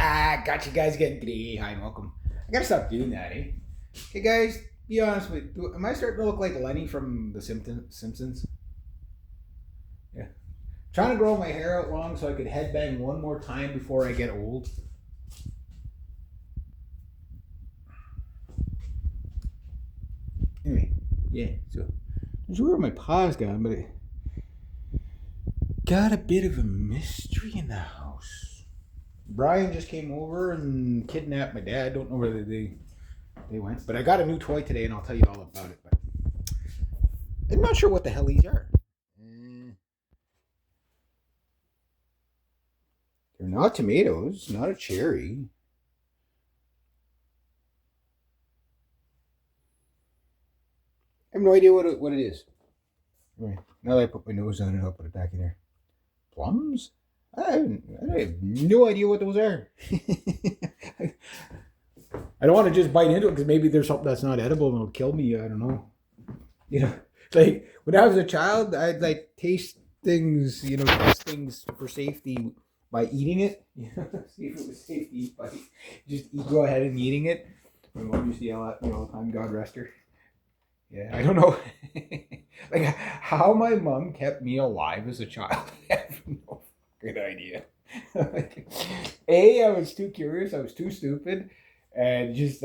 Got you guys getting today. Hi and welcome. I gotta stop doing that, eh? Okay, guys, be honest with you. Am I starting to look like Lenny from The Simpsons? Yeah. Trying to grow my hair out long so I could headbang one more time before I get old. Anyway, yeah, so there's where my paws gone, but it got a bit of a mystery in the house. Brian just came over and kidnapped my dad. Don't know where they went, but I got a new toy today, and I'll tell you all about it. But I'm not sure what the hell these are. They're not tomatoes, not a cherry. I have no idea what it is. Anyway, now that I put my nose on it, I'll put it back in there. Plums? I have no idea what those are. I don't want to just bite into it because maybe there's something that's not edible and it'll kill me. I don't know. Like when I was a child, I'd like taste things, test things for safety by eating it. See if it was safe to eat by just go ahead and eating it. My mom used to yell at me all the time, God rest her. Yeah, I don't know. Like how my mom kept me alive as a child. I have no good idea. I was too curious. I was too stupid, and just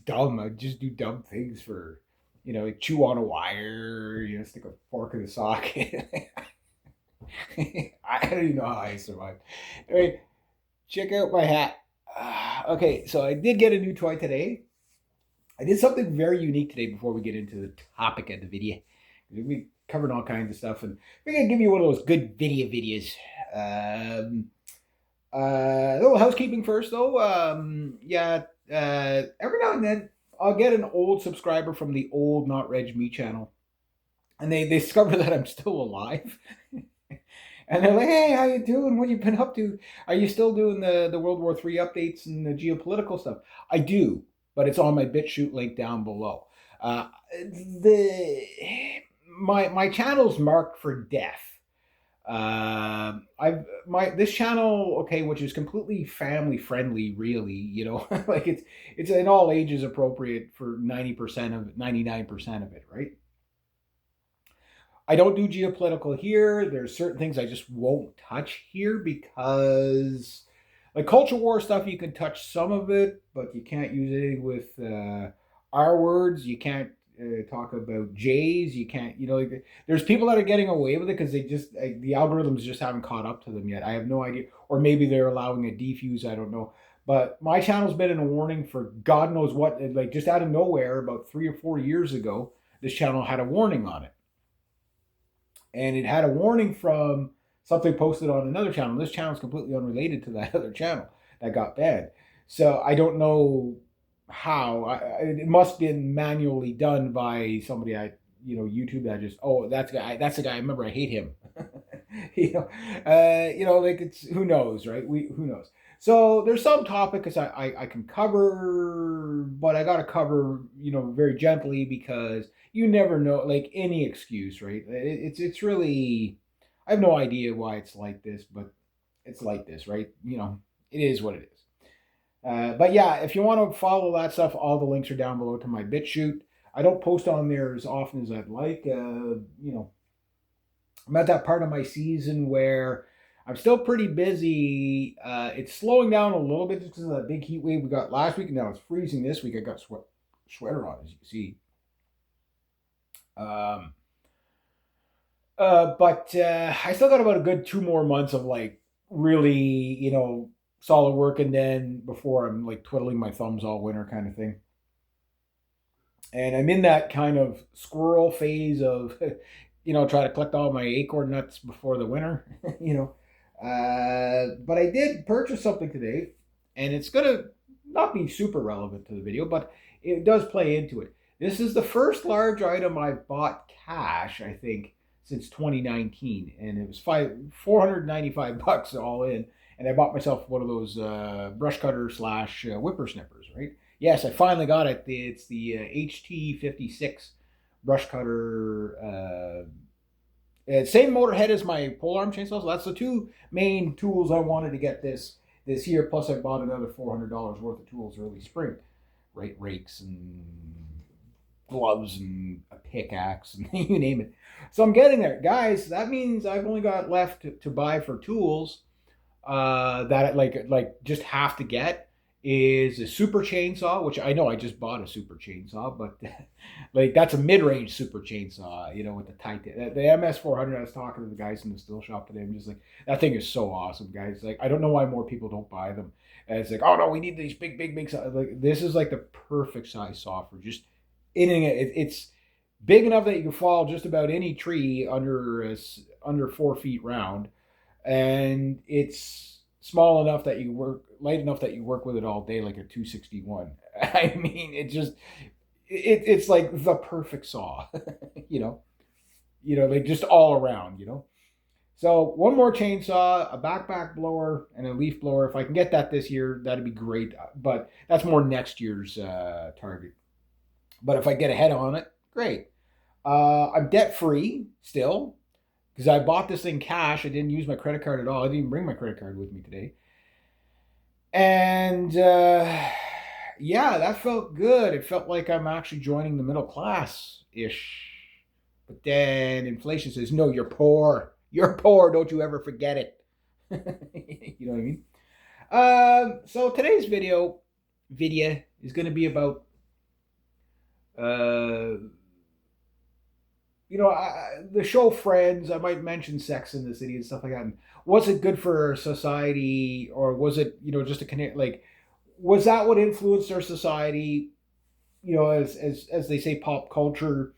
dumb. I'd just do dumb things for, like chew on a wire. Stick a fork in the socket. I don't even know how I survived. Anyway, check out my hat. Okay, so I did get a new toy today. I did something very unique today before we get into the topic of the video. We covered all kinds of stuff, and we're going to give you one of those good videos. A little housekeeping first, though. Every now and then I'll get an old subscriber from the old Not Reg Me channel, and they discover that I'm still alive. And they're like, hey, how you doing? What you been up to? Are you still doing the World War III updates and the geopolitical stuff? I do, but it's on my BitChute link down below. My channel's marked for death. This channel, okay, which is completely family friendly, really, like it's in all ages appropriate for 99% of it, right? I don't do geopolitical here. There's certain things I just won't touch here because, like culture war stuff, you can touch some of it, but you can't use it with R words. You can't talk about J's. You can't, like, there's people that are getting away with it because the algorithms just haven't caught up to them yet. I have no idea, or maybe they're allowing a defuse. I don't know. But my channel's been in a warning for God knows what. Like just out of nowhere, about 3 or 4 years ago, this channel had a warning on it. And it had a warning from something posted on another channel. This channel is completely unrelated to that other channel that got banned. So I don't know how. It must have been manually done by somebody at YouTube that just, oh, that's the guy. I remember I hate him. Like it's, who knows, right? Who knows. So there's some topics I can cover, but I got to cover, very gently because you never know, like any excuse, right? It's really, I have no idea why it's like this, but it's like this, right? It is what it is. But yeah, if you want to follow that stuff, all the links are down below to my BitChute. I don't post on there as often as I'd like. I'm at that part of my season where I'm still pretty busy. It's slowing down a little bit just because of that big heat wave we got last week, and now it's freezing this week. I got sweater on, as you can see. But I still got about a good 2 more months of like really, solid work, and then before I'm like twiddling my thumbs all winter kind of thing. And I'm in that kind of squirrel phase of, try to collect all my acorn nuts before the winter, But I did purchase something today, and it's gonna not be super relevant to the video, but it does play into it. This is the first large item I've bought cash, I think, since 2019, and it was $495 all in. And I bought myself one of those brush cutter / whippersnippers, right? Yes, I finally got it. It's the HT56 brush cutter. Same motor head as my polearm chainsaw. So that's the two main tools I wanted to get this. this year. Plus, I bought another $400 worth of tools early spring, right? Rakes and gloves and a pickaxe and you name it. So I'm getting there, guys. That means I've only got left to buy for tools that like just have to get is a super chainsaw, which I know I just bought a super chainsaw, but like that's a mid-range super chainsaw, with the tight the MS 400. I was talking to the guys in the still shop today. I'm just like, that thing is so awesome, guys. Like, I don't know why more people don't buy them. And it's like, oh no, we need these big saw. Like, this is like the perfect size saw for just hitting it. It's big enough that you can fall just about any tree under 4 feet round, and it's small enough that you work light enough that you work with it all day, like a 261. I mean, it's like the perfect saw, you know, like just all around. So one more chainsaw, a backpack blower, and a leaf blower. If I can get that this year, that'd be great. But that's more next year's target. But if I get ahead on it, great. I'm debt free still because I bought this thing cash. I didn't use my credit card at all. I didn't even bring my credit card with me today. And yeah, that felt good. It felt like I'm actually joining the middle class ish. But then inflation says, no, you're poor. You're poor. Don't you ever forget it. You know what I mean? So today's video is going to be about uh, the show Friends. I might mention Sex in the City and stuff like that. And was it good for society, or was it, just a connect? Like, was that what influenced our society? As they say, pop culture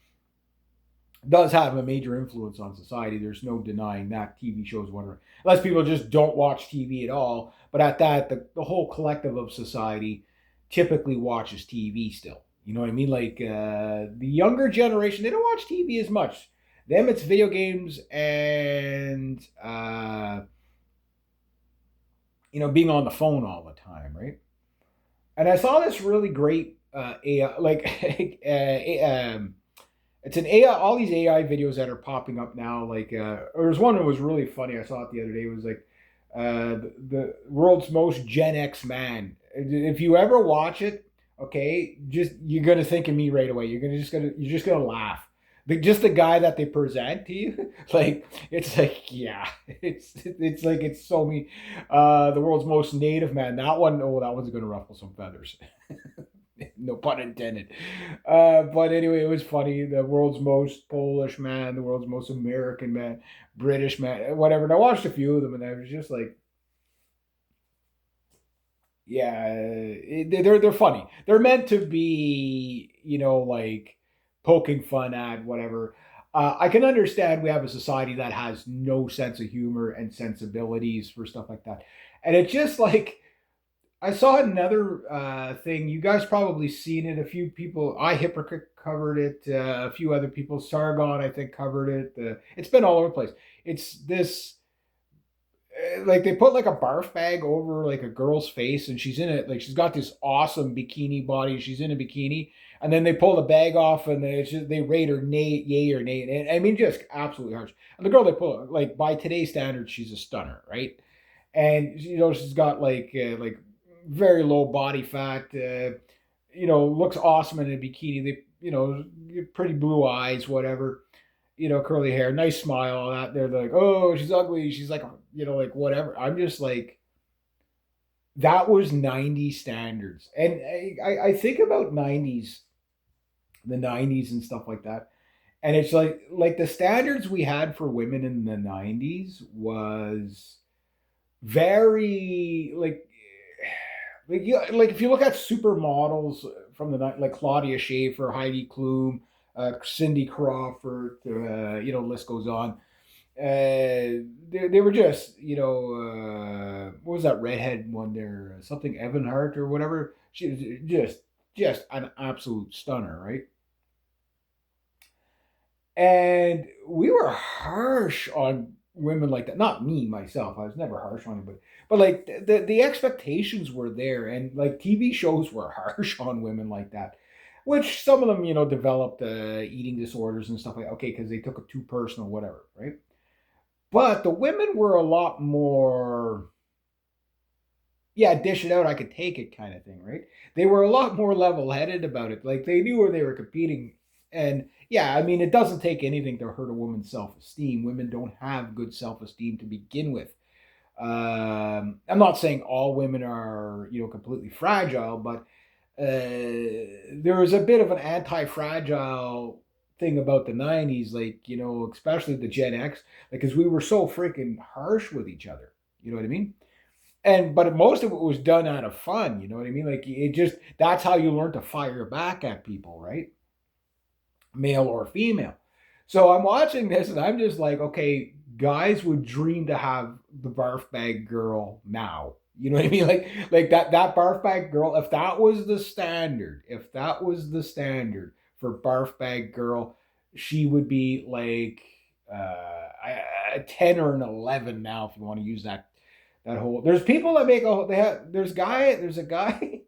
does have a major influence on society. There's no denying that. TV shows, whatever. Unless people just don't watch TV at all. But at that, the whole collective of society typically watches TV still. You know what I mean? Like the younger generation, they don't watch TV as much. Them, it's video games and being on the phone all the time, right? And I saw this really great AI, like it's an AI. All these AI videos that are popping up now, like there's one that was really funny. I saw it the other day. It was like the world's most Gen X man. If you ever watch it, okay, just you're gonna think of me right away. You're just gonna laugh. Just the guy that they present to you, like it's like, yeah, it's like it's so me. The world's most native man. That one, oh, that one's gonna ruffle some feathers. No pun intended. But anyway, it was funny. The world's most Polish man, the world's most American man, British man, whatever. And I watched a few of them, and I was just like, yeah, they're funny. They're meant to be, like poking fun at whatever. I can understand we have a society that has no sense of humor and sensibilities for stuff like that, and it's just like I saw another thing. You guys probably seen it. A few people, I Hypocrite covered it. A few other people, Sargon, I think, covered it. It's been all over the place. It's this, like they put like a barf bag over like a girl's face, and she's in it. Like she's got this awesome bikini body. She's in a bikini, and then they pull the bag off, and they rate her yay or nay. And I mean, just absolutely harsh. And the girl they pull, like by today's standards, she's a stunner, right? And she's got like very low body fat, looks awesome in a bikini. They, pretty blue eyes, whatever, curly hair, nice smile, all that. They're like, oh, she's ugly. She's like, like whatever. I'm just like, that was 90s standards. And I think about the 90s and stuff like that. And it's like the standards we had for women in the 90s was very like if you look at supermodels from the night, like Claudia Schiffer, Heidi Klum, Cindy Crawford, list goes on. They were just, what was that redhead one there? Something Evan Hart or whatever. She was just an absolute stunner, right? And we were harsh on women like that. Not me myself. I was never harsh on anybody. But like the expectations were there, and like TV shows were harsh on women like that, which some of them developed eating disorders and stuff like, okay, because they took it too personal, whatever, right? But the women were a lot more yeah, dish it out, I could take it kind of thing, right? They were a lot more level-headed about it. Like they knew where they were competing. And yeah, I mean, it doesn't take anything to hurt a woman's self-esteem. Women don't have good self-esteem to begin with. I'm not saying all women are, completely fragile, but there was a bit of an anti-fragile thing about the 90s, like, especially the Gen X, because we were so freaking harsh with each other. You know what I mean? And but most of it was done out of fun. You know what I mean? Like it just that's how you learn to fire back at people, right? Male or female. So I'm watching this and I'm just like, okay, guys would dream to have the barf bag girl now. You know what I mean? Like that barf bag girl. If that was the standard for barf bag girl, she would be like a 10 or an 11 now, if you want to use that whole. There's people that make a. They have. There's a guy.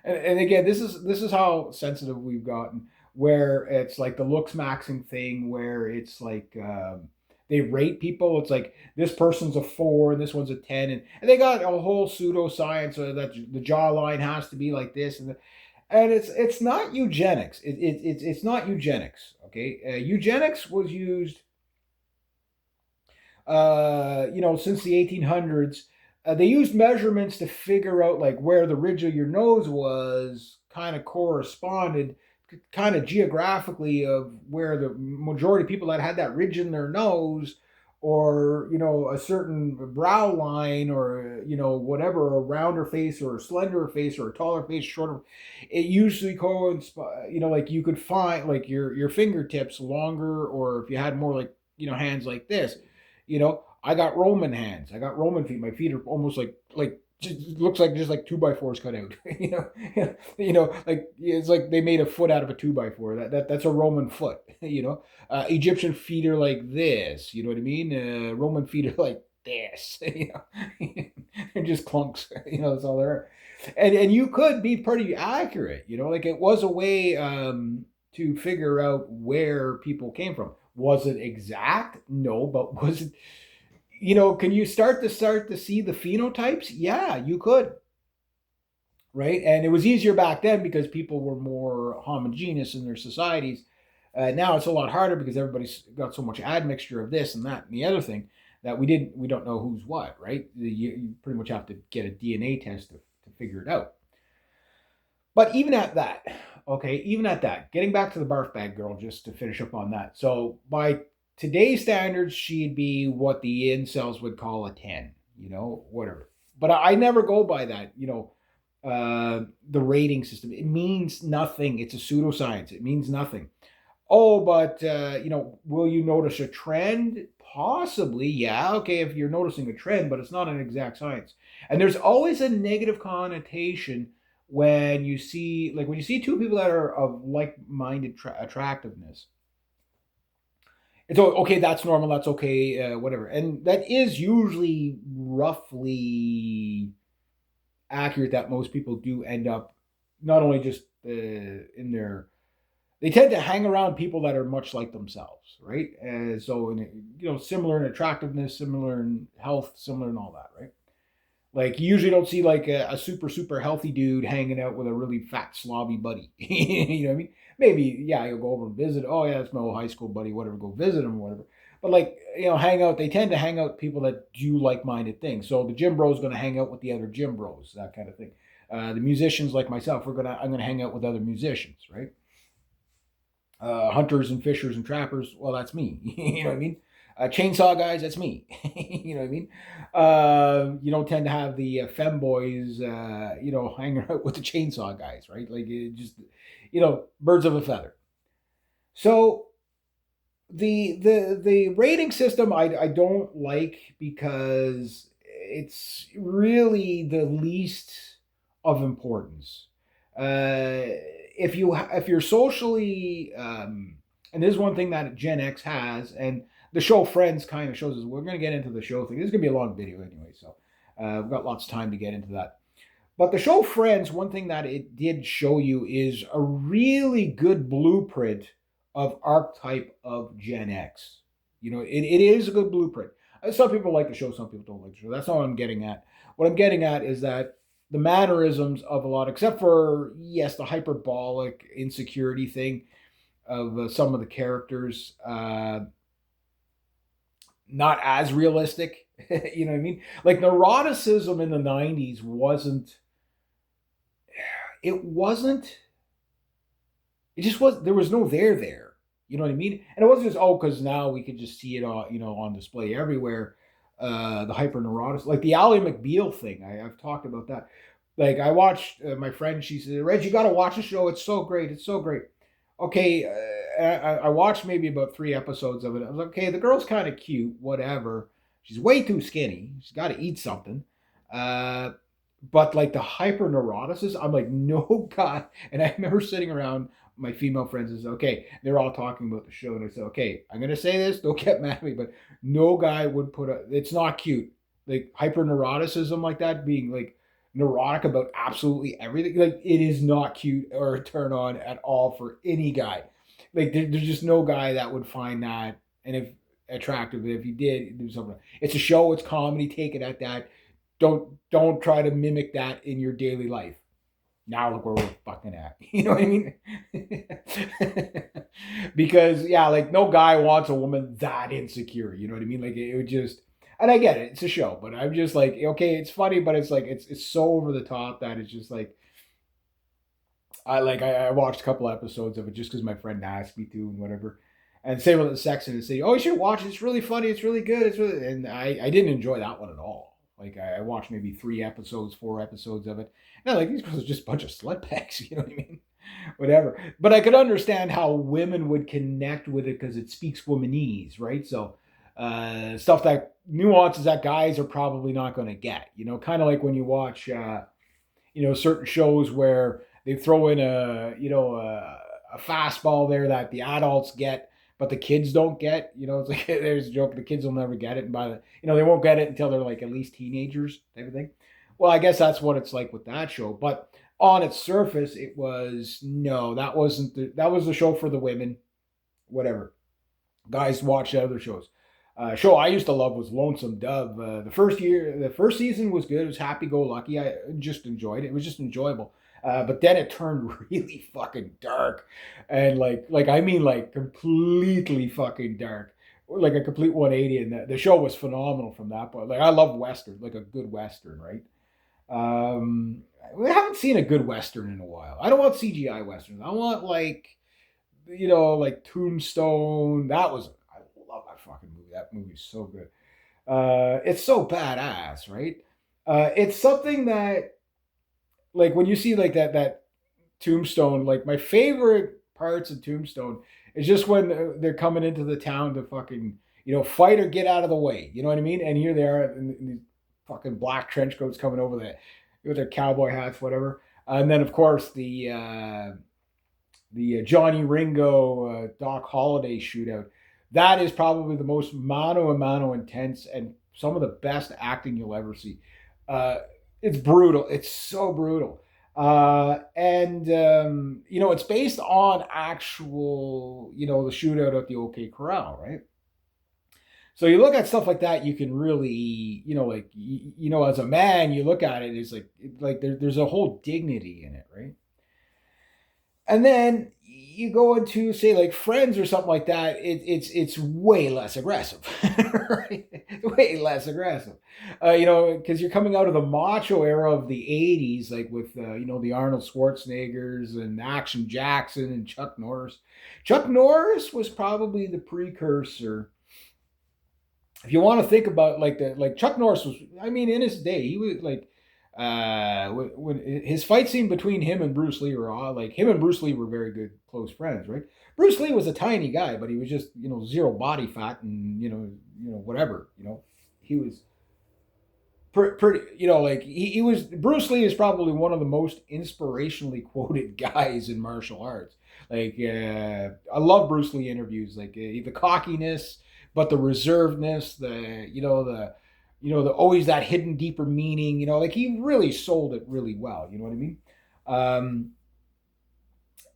And again, this is how sensitive we've gotten, where it's like the looks maxing thing, where it's like they rate people. It's like this person's a 4 and this one's a 10, and they got a whole pseudoscience that the jawline has to be like this, and it's not eugenics. It's not eugenics. Okay, eugenics was used since the 1800s. They used measurements to figure out like where the ridge of your nose was kind of corresponded kind of geographically of where the majority of people that had that ridge in their nose, or a certain brow line, or whatever, a rounder face or a slenderer face or a taller face, shorter. It usually coincides, like you could find like your fingertips longer, or if you had more like hands like this. I got Roman hands. I got Roman feet. My feet are almost like just looks like just like 2x4s cut out. Like it's like they made a foot out of a 2x4. That's a Roman foot. Egyptian feet are like this. You know what I mean? Roman feet are like this. They're just clunks. That's all there are. And you could be pretty accurate. Like it was a way to figure out where people came from. Was it exact? No, but was it? Can you start to see the phenotypes? Yeah, you could, right? And it was easier back then because people were more homogeneous in their societies. Now it's a lot harder because everybody's got so much admixture of this and that and the other thing that we don't know who's what, right? You pretty much have to get a DNA test to figure it out. But even at that, getting back to the barf bag girl, just to finish up on that. So by today's standards, she'd be what the incels would call a 10, whatever. But I never go by that, the rating system. It means nothing. It's a pseudoscience. It means nothing. Oh, but, will you notice a trend? Possibly, yeah. Okay, if you're noticing a trend, but it's not an exact science. And there's always a negative connotation when you see two people that are of like-minded attractiveness. It's okay, that's normal, that's okay, whatever. And that is usually roughly accurate, that most people do end up not only just in their. They tend to hang around people that are much like themselves, right? So, similar in attractiveness, similar in health, similar in all that, right? Like you usually don't see like a super healthy dude hanging out with a really fat slobby buddy. You know what I mean? Maybe yeah, you'll go over and visit. Oh yeah, that's my old high school buddy. Whatever, go visit him, whatever. But like hang out. They tend to hang out with people that do like-minded things. So the gym bro is going to hang out with the other gym bros, that kind of thing. The musicians like myself, I'm gonna hang out with other musicians, right? Hunters and fishers and trappers. Well, that's me. You know what I mean? Chainsaw guys, that's me. You know what I mean? You don't tend to have the femboys, hanging out with the chainsaw guys, right? Like it just, birds of a feather. So the rating system I don't like because it's really the least of importance. If you're socially and this is one thing that Gen X has, and the show Friends kind of shows us. We're going to get into the show thing. This is going to be a long video anyway, so we've got lots of time to get into that. But the show Friends, one thing that it did show you is a really good blueprint of archetype of Gen X. It is a good blueprint. Some people like the show, some people don't like the show. That's not what I'm getting at. What I'm getting at is that the mannerisms of a lot, except for yes, the hyperbolic insecurity thing of some of the characters, not as realistic. You know what I mean? Like neuroticism in the '90s wasn't. It wasn't. It just was. There was no there there. You know what I mean? And it wasn't just because now we could just see it on on display everywhere. The hyperneurotics, like the Ally McBeal thing. I've talked about that. Like I watched my friend. She said, "Reg, you got to watch the show. It's so great. It's so great." Okay, I watched maybe about 3 episodes of it. I was like, okay, the girl's kind of cute, whatever. She's way too skinny. She's got to eat something. Uh, but like the hyperneuroticism, I'm like, no God. And I remember sitting around my female friends and said, okay, they're all talking about the show. And I said, okay, I'm going to say this. Don't get mad at me, but no guy would it's not cute. Like hyperneuroticism like that, being like neurotic about absolutely everything. Like it is not cute or a turn on at all for any guy. Like there's just no guy that would find that and if attractive. If he did, do something. It's a show. It's comedy. Take it at that. Don't try to mimic that in your daily life. Now look where we're fucking at. You know what I mean? Because yeah, like no guy wants a woman that insecure. You know what I mean? Like it would just. And I get it, it's a show, but I'm just like, okay, it's funny, but it's like it's so over the top that it's just like I watched a couple episodes of it just because my friend asked me to and whatever. And same with the Sex and the City. Oh, you should watch it. It's really funny. It's really good. It's really and I didn't enjoy that one at all. Like I watched maybe 3 episodes, 4 episodes of it. And like these girls are just a bunch of slut bags. You know what I mean? Whatever. But I could understand how women would connect with it because it speaks womanese, right? So stuff that nuances that guys are probably not going to get. You know, kind of like when you watch certain shows where they throw in a fastball there that the adults get, but the kids don't get. You know, it's like there's a joke the kids will never get it, and by the they won't get it until they're like at least teenagers type of thing. Well, I guess that's what it's like with that show, but on its surface, it was no, that was the show for the women. Whatever, guys watch the other shows. Show I used to love was Lonesome Dove. The first season was good. It was happy go lucky. I just enjoyed it. It was just enjoyable. But then it turned really fucking dark, and like I mean like completely fucking dark, like a complete 180. And the show was phenomenal from that point. Like I love western, like a good western, right? We haven't seen a good western in a while. I don't want CGI westerns. I want like Tombstone. I love that fucking movie. That movie's so good. It's so badass, right? It's something that like when you see like that Tombstone, like my favorite parts of Tombstone is just when they're coming into the town to fucking fight or get out of the way. You know what I mean? And here they are in these fucking black trench coats coming over with their cowboy hats, whatever. And then of course the Johnny Ringo Doc Holliday shootout. That is probably the most mano a mano intense and some of the best acting you'll ever see. Uh, it's brutal. It's so brutal. And it's based on actual, the shootout at the OK Corral, right? So you look at stuff like that, you can really, as a man, you look at it, it's like there's a whole dignity in it, right? And then you go into say like Friends or something like that. It's way less aggressive, right? Way less aggressive, because you're coming out of the macho era of the '80s, like with the Arnold Schwarzeneggers and Action Jackson and Chuck Norris. Chuck Norris was probably the precursor. If you want to think about like Chuck Norris was, I mean, in his day, he was like when his fight scene between him and Bruce Lee were all like him and Bruce Lee were very good close friends, right? Bruce Lee was a tiny guy, but he was just zero body fat and whatever he was pretty like he was Bruce Lee is probably one of the most inspirationally quoted guys in martial arts. Like I love Bruce Lee interviews, like the cockiness, but the reservedness, the always that hidden deeper meaning, like he really sold it really well. You know what I mean? Um,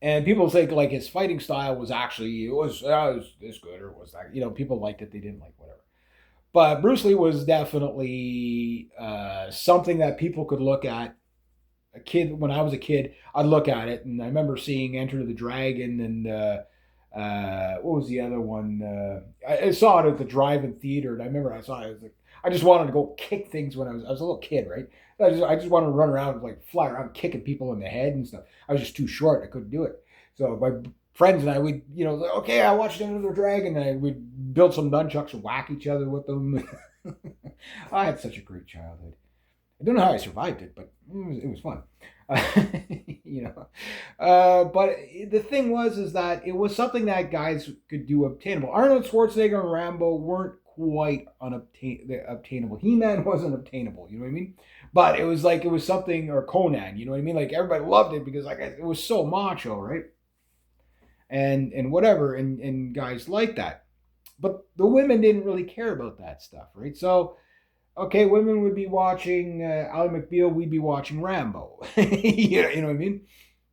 and people think like his fighting style was actually it was this good or was that people liked it, they didn't like whatever. But Bruce Lee was definitely something that people could look at. A kid, when I was a kid, I'd look at it, and I remember seeing Enter the Dragon and what was the other one? I saw it at the drive-in theater, and I remember I saw it. I was like, I just wanted to go kick things when I was a little kid, right? I just wanted to run around and like fly around kicking people in the head and stuff. I was just too short; I couldn't do it. So my friends and I would, okay, I watched Enter the Dragon, and we'd build some nunchucks and whack each other with them. I had such a great childhood. I don't know how I survived it, but it was fun. you know, but the thing was is that it was something that guys could do obtainable. Arnold Schwarzenegger and Rambo weren't quite obtainable. He-Man wasn't obtainable. You know what I mean? But it was something, or Conan. You know what I mean? Like everybody loved it because like it was so macho, right? And whatever, and guys like that. But the women didn't really care about that stuff, right? So okay, women would be watching Ally McBeal, we'd be watching Rambo. You know what I mean?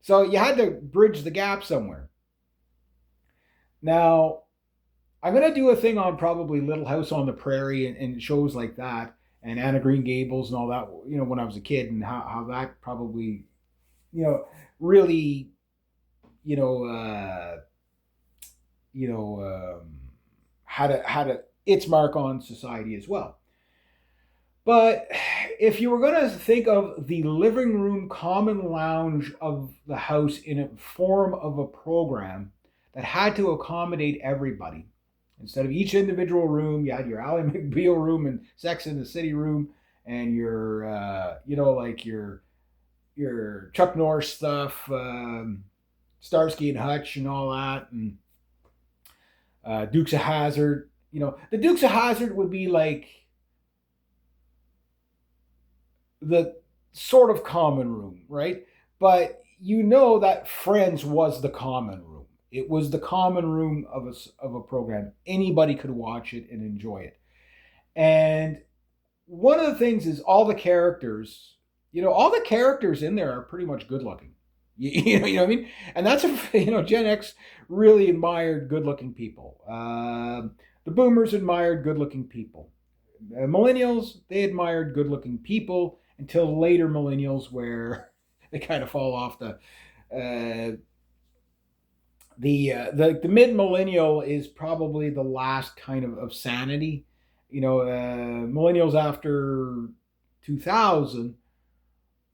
So you had to bridge the gap somewhere. Now, I'm going to do a thing on probably Little House on the Prairie and shows like that, and Anna Green Gables and all that, when I was a kid, and how that probably, really, you know, uh, you know, had its mark on society as well. But if you were going to think of the living room common lounge of the house in a form of a program that had to accommodate everybody, instead of each individual room, you had your Ally McBeal room and Sex in the City room, and your, like your Chuck Norris stuff, Starsky and Hutch, and all that, and Dukes of Hazzard. The Dukes of Hazzard would be like the sort of common room, right? But that Friends was the common room. It was the common room of a program. Anybody could watch it and enjoy it. And one of the things is all the characters in there are pretty much good looking. You know what I mean? And that's Gen X really admired good looking people. The boomers admired good looking people. Millennials, they admired good looking people until later millennials where they kind of fall off uh, the mid millennial is probably the last kind of sanity. Millennials after 2000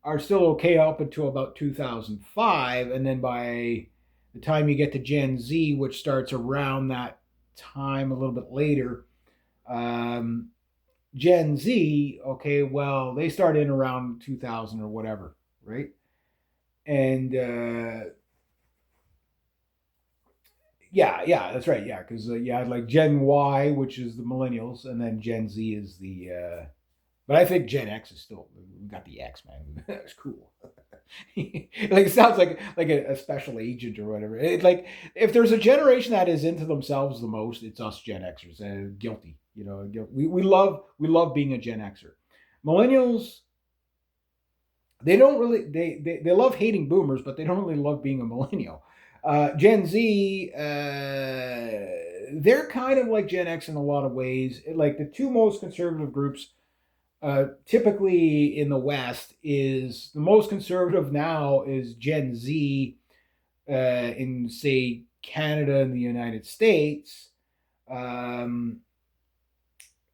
are still okay up until about 2005, and then by the time you get to Gen Z, which starts around that time a little bit later, um, Gen Z, okay, well, they start in around 2000 or whatever, right? And yeah, that's right, yeah, because you had like Gen Y, which is the millennials, and then Gen Z is the. But I think Gen X is still, we got the X, man. That's cool. Like it sounds like a special agent or whatever. Like if there's a generation that is into themselves the most, it's us Gen Xers. Guilty, we love being a Gen Xer. Millennials, they don't really they love hating boomers, but they don't really love being a millennial. Gen Z, they're kind of like Gen X in a lot of ways. Like the two most conservative groups typically in the West is the most conservative now is Gen Z in say Canada and the United States,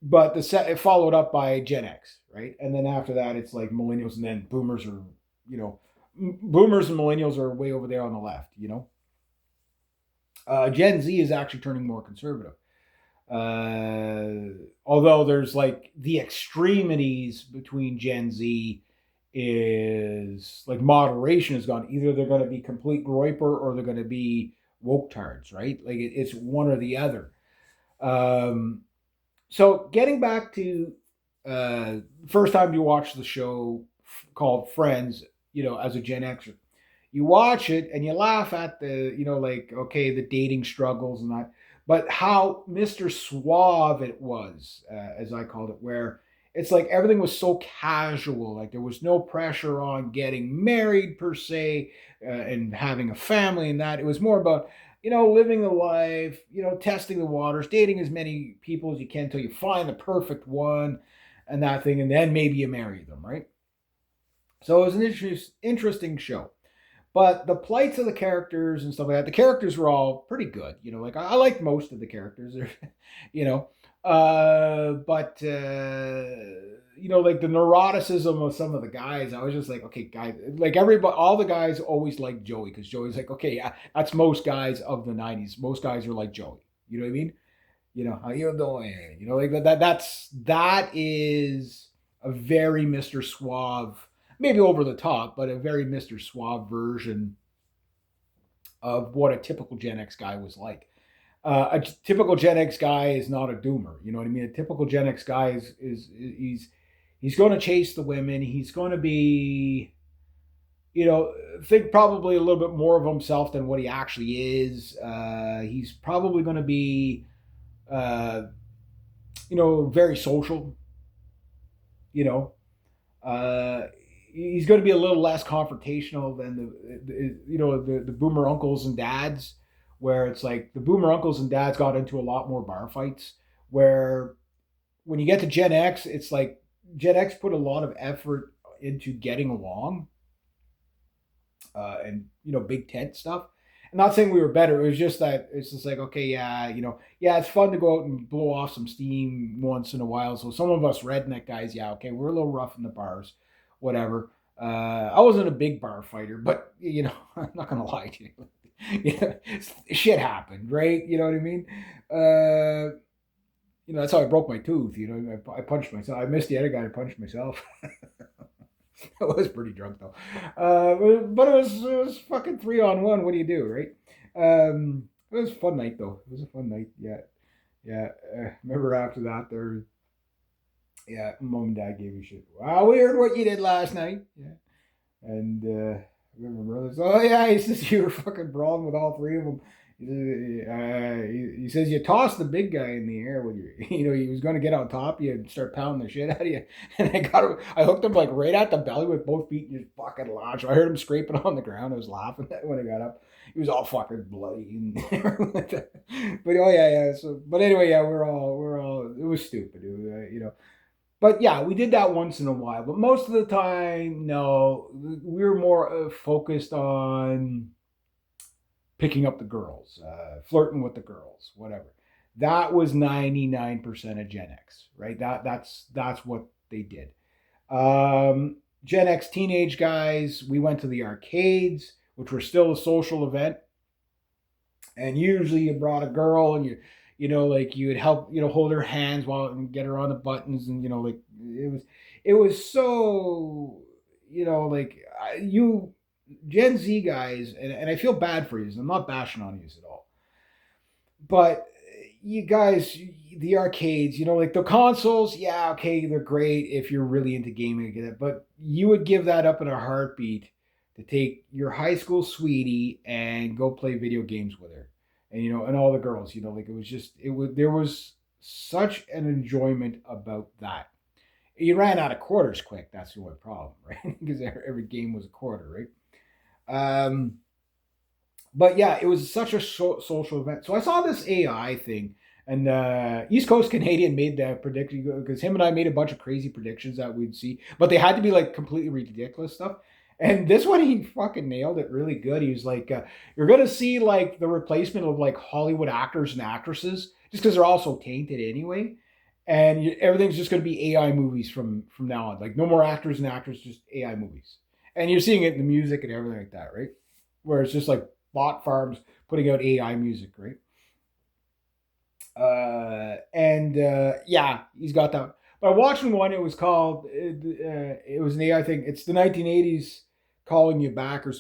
but followed up by Gen X, right? And then after that, it's like millennials, and then boomers are boomers and millennials are way over there on the left. Gen Z is actually turning more conservative. Although there's like the extremities between Gen Z is like moderation is gone. Either they're going to be complete groiper or they're going to be woke tards, right? Like it's one or the other. Um, so getting back to first time you watch the show called Friends, as a Gen Xer, you watch it and you laugh at the, like, okay, the dating struggles and that, but how Mr. Suave it was, as I called it, where it's like everything was so casual. Like there was no pressure on getting married per se and having a family and that. It was more about, living the life, testing the waters, dating as many people as you can until you find the perfect one and that thing, and then maybe you marry them, right? So it was an interesting show. But the plights of the characters and stuff like that, the characters were all pretty good. Like I liked most of the characters. you know, but like the neuroticism of some of the guys, I was just like, okay, guys, like everybody, all the guys always liked Joey because Joey's like, okay, yeah, that's most guys of the '90s. Most guys are like Joey. You know what I mean? How you doing? Like that is a very Mr. Suave, maybe over the top, but a very Mr. Suave version of what a typical Gen X guy was like. A typical Gen X guy is not a doomer. You know what I mean? A typical Gen X guy is he's going to chase the women. He's going to be, think probably a little bit more of himself than what he actually is. He's probably going to be, very social. You know, uh, he's going to be a little less confrontational than the boomer uncles and dads, where it's like the boomer uncles and dads got into a lot more bar fights. Where when you get to Gen X, it's like Gen X put a lot of effort into getting along, and big tent stuff. I'm not saying we were better. It was just that it's just like, okay, yeah, yeah, it's fun to go out and blow off some steam once in a while. So some of us redneck guys, yeah, okay, we're a little rough in the bars, whatever. I wasn't a big bar fighter, but I'm not gonna lie to you. Yeah, shit happened, right? You know what I mean? That's how I broke my tooth. I punched myself. I missed the other guy. I punched myself. I was pretty drunk though, but it was fucking 3-on-1. What do you do, right? It was a fun night though. It was a fun night. Yeah, yeah. Remember after that, yeah, mom and dad gave me shit. Wow, we heard what you did last night. Yeah, and I remember brothers. Oh yeah, he says you were fucking brawling with all three of them. He says you tossed the big guy in the air with you. He was going to get on top of you and start pounding the shit out of you. And I hooked him like right at the belly with both feet and just fucking launched. I heard him scraping on the ground. I was laughing when I got up. He was all fucking bloody. But oh yeah, yeah. So, but anyway, yeah, we're all. It was stupid. It was, But yeah, we did that once in a while. But most of the time, no, we were more focused on picking up the girls, flirting with the girls, whatever. That was 99% of Gen X, right? That's what they did. Gen X teenage guys, we went to the arcades, which were still a social event, and usually you brought a girl and like you would help, hold her hands while and get her on the buttons, and like it was so, like you Gen Z guys, and I feel bad for you. I'm not bashing on you at all, but you guys, the arcades, like the consoles, yeah, okay, they're great if you're really into gaming, I get it, but you would give that up in a heartbeat to take your high school sweetie and go play video games with her, and and all the girls, like there was such an enjoyment about that. You ran out of quarters quick. That's the only problem, right? Because every game was a quarter, right? Um, but yeah, it was such a social event. So I saw this AI thing, and East Coast Canadian made that prediction because him and I made a bunch of crazy predictions that we'd see, but they had to be like completely ridiculous stuff. And this one, he fucking nailed it really good. He was like, "You're gonna see like the replacement of like Hollywood actors and actresses, just because they're all so tainted anyway, and everything's just gonna be AI movies from now on. Like no more actors and actors, just AI movies." And you're seeing it in the music and everything like that, right? Where it's just like bot farms putting out AI music, right? And yeah, he's got that. But I watched one. It was called. It was an AI thing. It's the 1980s calling you back or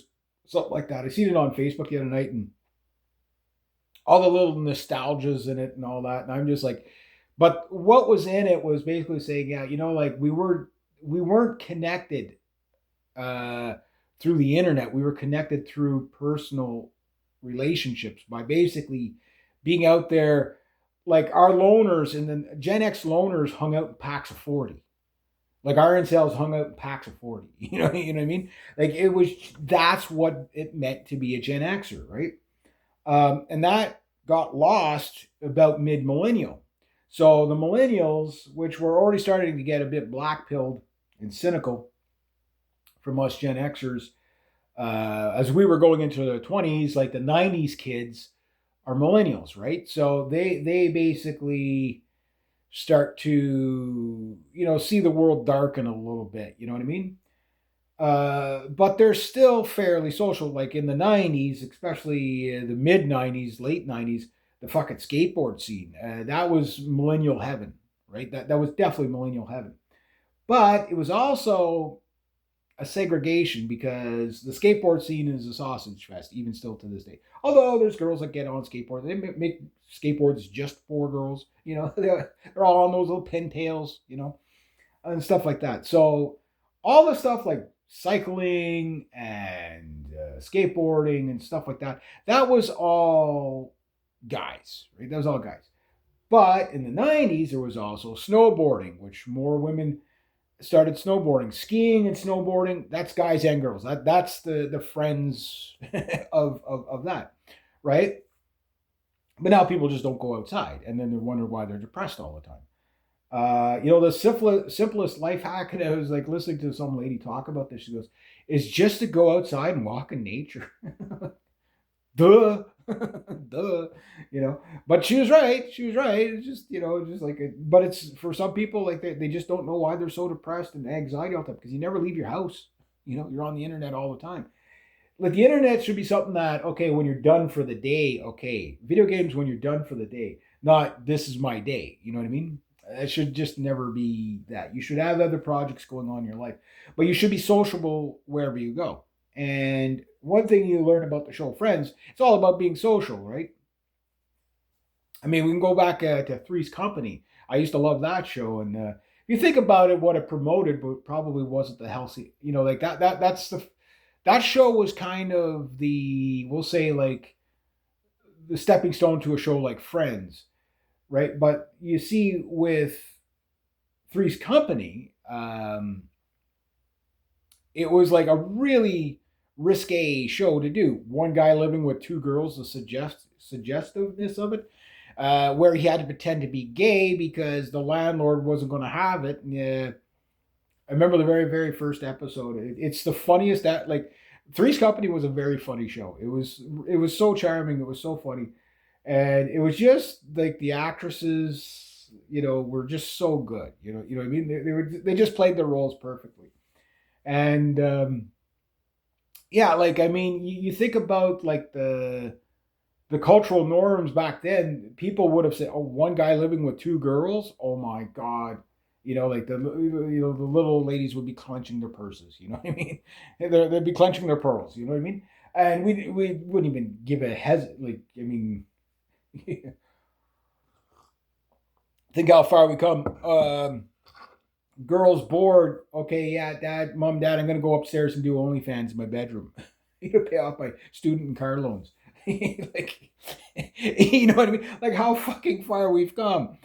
something like that. I seen it on Facebook the other night, and all the little nostalgias in it and all that. And I'm just like, but what was in it was basically saying, yeah, like we weren't connected uh, through the internet. We were connected through personal relationships by basically being out there. Like our loners and then Gen X loners hung out in packs of 40. Like our incels hung out in packs of 40. You know what I mean? Like that's what it meant to be a Gen Xer, right? And that got lost about mid millennial. So the millennials, which were already starting to get a bit black pilled and cynical from us Gen Xers, as we were going into the 20s, like the 90s kids are millennials, right? So they basically start to see the world darken a little bit. You know what I mean? But they're still fairly social. Like in the 90s, especially the mid 90s, late 90s, the fucking skateboard scene. That was millennial heaven, right? That was definitely millennial heaven. But it was also a segregation because the skateboard scene is a sausage fest, even still to this day. Although there's girls that get on skateboards, they make skateboards just for girls. They're all on those little pintails, and stuff like that. So all the stuff like cycling and skateboarding and stuff like that, that was all guys, right? That was all guys. But in the 90s, there was also snowboarding, which more women started snowboarding. Skiing and snowboarding, that's guys and girls. That's the friends of that, right? But now people just don't go outside, and then they wonder why they're depressed all the time. The simplest life hack, and I was like listening to some lady talk about this. She goes, "Is just to go outside and walk in nature." Duh, duh, But she was right. She was right. It's just just like but it's for some people like they just don't know why they're so depressed and anxiety all the time because you never leave your house. You're on the internet all the time. Like the internet should be something that okay when you're done for the day. Okay, video games when you're done for the day, not this is my day. You know what I mean? It should just never be that. You should have other projects going on in your life, but you should be sociable wherever you go. And one thing you learn about the show Friends, it's all about being social, right? I mean, we can go back to Three's Company. I used to love that show, and if you think about it, what it promoted, but probably wasn't the healthy. Like that show was kind of the we'll say like the stepping stone to a show like Friends, right? But you see with Three's Company, it was like a really risque show to do. One guy living with two girls, the suggestiveness of it, where he had to pretend to be gay because the landlord wasn't going to have it. I remember the very, very first episode. It's the funniest that like Three's Company was a very funny show. It was so charming. It was so funny, and it was just like the actresses, were just so good. You know what I mean. They just played their roles perfectly, and yeah, like I mean, you think about like the cultural norms back then. People would have said, "Oh, one guy living with two girls. Oh my god." Like the little ladies would be clenching their purses. You know what I mean? They'd be clenching their pearls. You know what I mean? And we wouldn't even give a like. I mean, think how far we come. Girls bored. Okay, yeah, dad, I'm gonna go upstairs and do OnlyFans in my bedroom. Pay off my student and car loans. Like, you know what I mean? Like how fucking far we've come.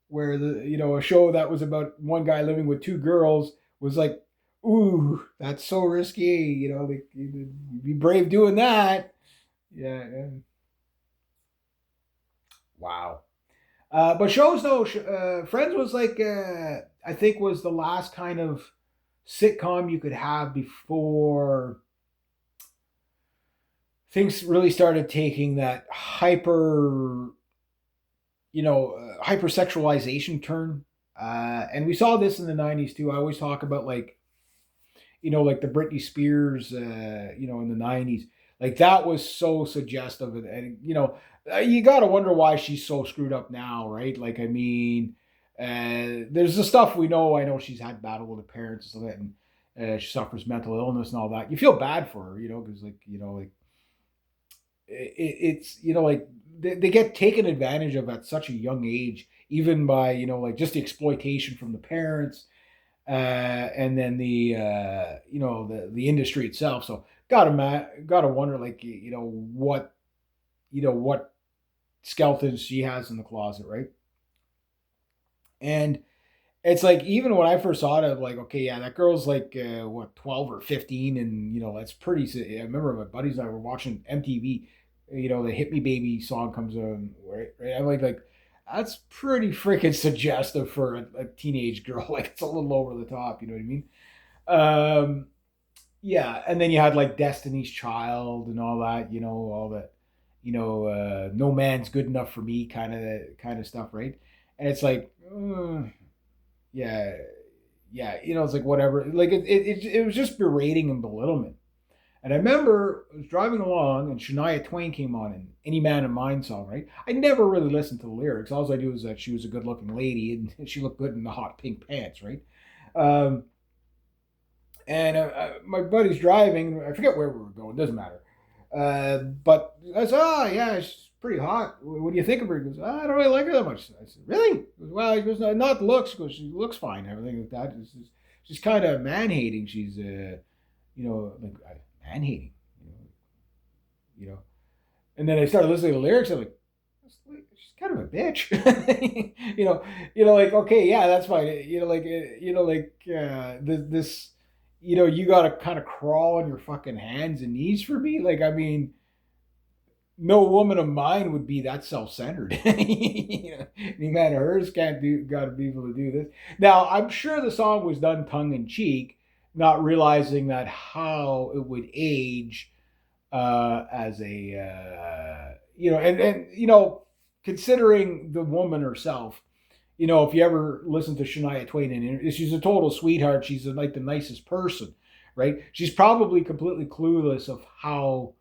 Where a show that was about one guy living with two girls was like, ooh, that's so risky. Like you'd be brave doing that. Yeah. Yeah. Wow. But shows though, Friends was like I think was the last kind of sitcom you could have before things really started taking that hypersexualization turn. And we saw this in the 90s too. I always talk about like like the Britney Spears, in the 90s. Like that was so suggestive. And you got to wonder why she's so screwed up now, right? Like, I mean, there's the stuff we know. I know she's had battle with her parents and stuff, and she suffers mental illness and all that. You feel bad for her, because like it's like they get taken advantage of at such a young age, even by like just the exploitation from the parents, and then the the industry itself. So gotta wonder like what skeletons she has in the closet, right? And it's like even when I first saw it, I'm like, okay, yeah, that girl's like what 12 or 15, and that's pretty. I remember my buddies and I were watching MTV. the "Hit Me Baby" song comes on, right? I'm like that's pretty freaking suggestive for a teenage girl. Like it's a little over the top, you know what I mean? Um, yeah, and then you had like Destiny's Child and all that, all that, no man's good enough for me kind of stuff, right? And it's like, yeah, yeah, it's like whatever. Like it was just berating and belittlement. And I remember I was driving along and Shania Twain came on in Any Man in Mine song, right? I never really listened to the lyrics. All I knew was that she was a good looking lady and she looked good in the hot pink pants, right? Um, and my buddy's driving. I forget where we were going. Doesn't matter. But I said, "Oh yeah, she's pretty hot. What do you think of her?" He goes, "I don't really like her that much." I said, "Really?" He goes, "Well," he goes, "Not the looks." He goes, "She looks fine. Everything like that. She's kind of man hating. She's like man hating. You know, you know." And then I started listening to the lyrics. I'm like, she's kind of a bitch. Like okay, yeah, that's fine. This, you got to kind of crawl on your fucking hands and knees for me. Like, I mean, no woman of mine would be that self-centered. Any man of hers can't do. Got to be able to do this. Now, I'm sure the song was done tongue in cheek, not realizing that how it would age as a and considering the woman herself, if you ever listen to Shania Twain, and she's a total sweetheart, she's like the nicest person, right? She's probably completely clueless of how,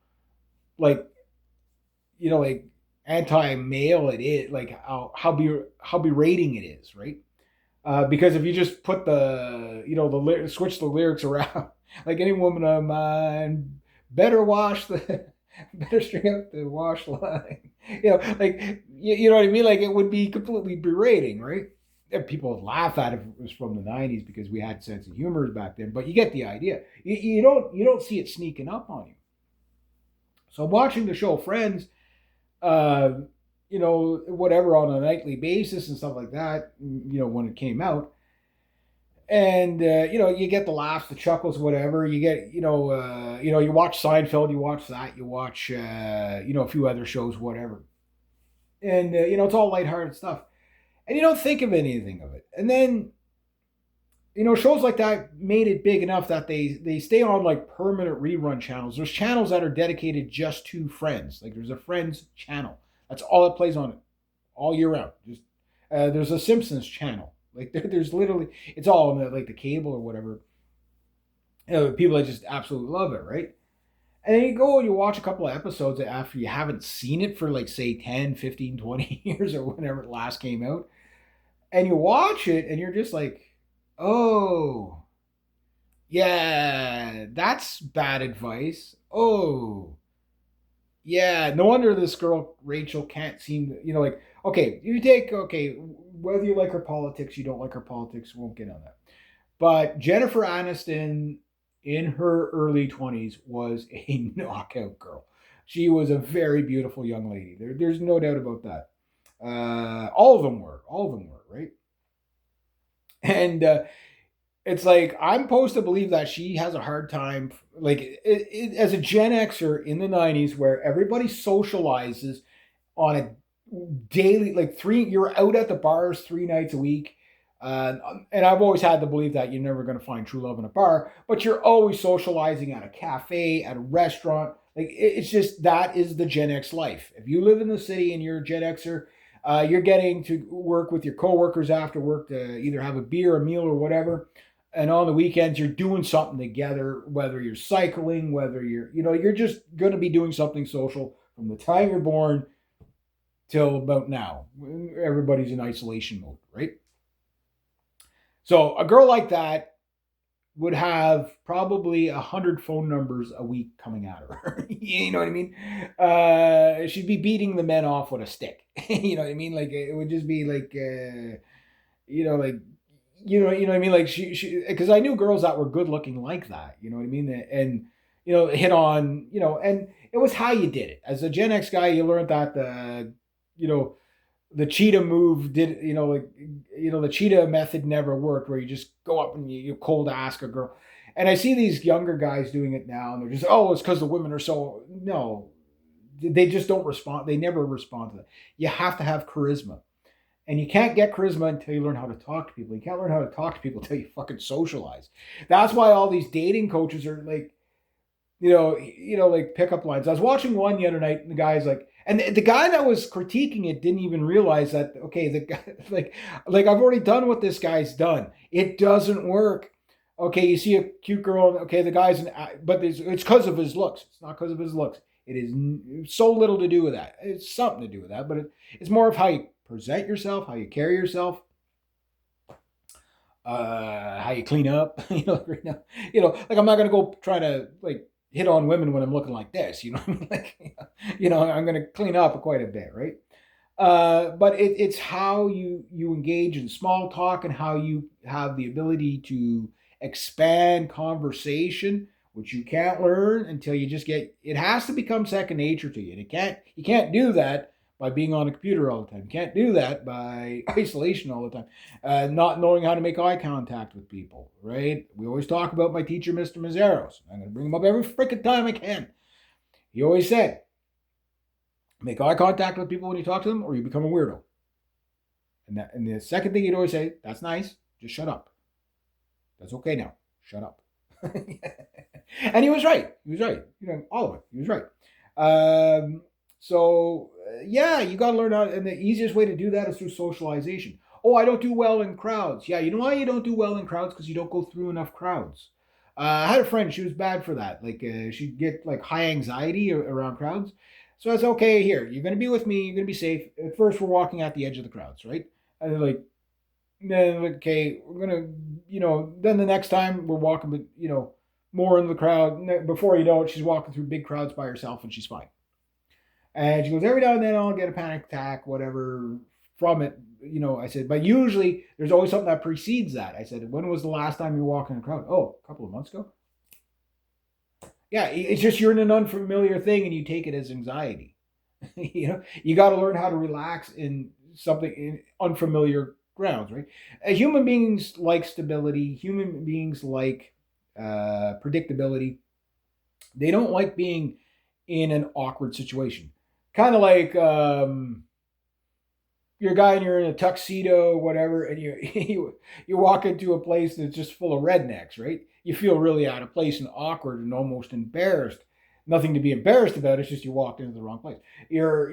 like, like anti-male it is, like how berating it is, right? Because if you just put switch the lyrics around, like any woman of mine better wash the better string up the wash line. Like you know what I mean? Like it would be completely berating, right? And people would laugh at it if it was from the '90s because we had sense of humor back then. But you get the idea. You don't see it sneaking up on you. So I'm watching the show Friends, uh, whatever on a nightly basis and stuff like that. When it came out, and you get the laughs, the chuckles, whatever. You get you watch Seinfeld, you watch that, you watch a few other shows, whatever, and it's all lighthearted stuff, and you don't think of anything of it, and then shows like that made it big enough that they stay on like permanent rerun channels. There's channels that are dedicated just to Friends. Like there's a Friends channel. That's all it plays on it all year round. Just there's a Simpsons channel. Like there's literally it's all on the cable or whatever. People that just absolutely love it, right? And then you go and you watch a couple of episodes after you haven't seen it for like say 10, 15, 20 years or whenever it last came out. And you watch it and you're just like, oh, yeah, that's bad advice. Oh, yeah, no wonder this girl Rachel can't seem to, like, okay, whether you like her politics, you don't like her politics, won't get on that. But Jennifer Aniston in her early 20s was a knockout girl. She was a very beautiful young lady. There's no doubt about that. All of them were, right? And it's like I'm supposed to believe that she has a hard time, like as a Gen Xer in the '90s, where everybody socializes on a daily, like you're out at the bars 3 nights a week. And I've always had to believe that you're never going to find true love in a bar, but you're always socializing at a cafe, at a restaurant. Like it's just that is the Gen X life. If you live in the city and you're a Gen Xer, you're getting to work with your coworkers after work to either have a beer, a meal, or whatever. And on the weekends, you're doing something together, whether you're cycling, whether you're just going to be doing something social from the time you're born till about now. Everybody's in isolation mode, right? So a girl like that would have probably 100 phone numbers a week coming at her. You know what I mean? She'd be beating the men off with a stick. You know what I mean? Like it would just be like, like what I mean? Like she, because I knew girls that were good looking like that. You know what I mean? And hit on, and it was how you did it. As a Gen X guy, you learned that you know, the cheetah move did, the cheetah method never worked, where you just go up and you cold ask a girl. And I see these younger guys doing it now, and they're just, oh, it's because the women are so, no, they just don't respond. They never respond to that. You have to have charisma. And you can't get charisma until you learn how to talk to people. You can't learn how to talk to people until you fucking socialize. That's why all these dating coaches are like, like pickup lines. I was watching one the other night, and the guy's like, and the guy that was critiquing it didn't even realize that. Okay, the guy like I've already done what this guy's done. It doesn't work. Okay, you see a cute girl. Okay, the guy's but it's because of his looks. It's not because of his looks. It is so little to do with that. It's something to do with that, but it's more of how you present yourself, how you carry yourself, how you clean up. Like I'm not gonna go try to like hit on women when I'm looking like this. You know what I mean? Like, I'm gonna clean up quite a bit, right? But it's how you engage in small talk and how you have the ability to expand conversation, which you can't learn until you just get. It has to become second nature to you, and you can't do that by being on a computer all the time. You can't do that by isolation all the time, not knowing how to make eye contact with people. Right? We always talk about my teacher, Mr. Mazzaros. I'm going to bring him up every freaking time I can. He always said, make eye contact with people when you talk to them, or you become a weirdo. And the second thing he'd always say, that's nice, just shut up. That's okay now. Shut up. And he was right. He was right. All of it. He was right. Yeah, you got to learn how, and the easiest way to do that is through socialization. Oh, I don't do well in crowds. Yeah, you know why you don't do well in crowds? Because you don't go through enough crowds. I had a friend, she was bad for that. Like, she'd get like high anxiety around crowds. So I said, okay, here, you're going to be with me. You're going to be safe. At first, we're walking at the edge of the crowds, right? And they're like, then, okay, we're going to, then the next time we're walking, more in the crowd. Before you know it, she's walking through big crowds by herself and she's fine. And she goes, every now and then I'll get a panic attack, whatever, from it. I said, but usually there's always something that precedes that. I said, when was the last time you walked in a crowd? Oh, a couple of months ago. Yeah, it's just you're in an unfamiliar thing and you take it as anxiety. You got to learn how to relax in something in unfamiliar grounds, right? Human beings like stability. Human beings like predictability. They don't like being in an awkward situation. Kind of like you're a guy and you're in a tuxedo, whatever, and you walk into a place that's just full of rednecks, right? You feel really out of place and awkward and almost embarrassed. Nothing to be embarrassed about. It's just you walked into the wrong place. You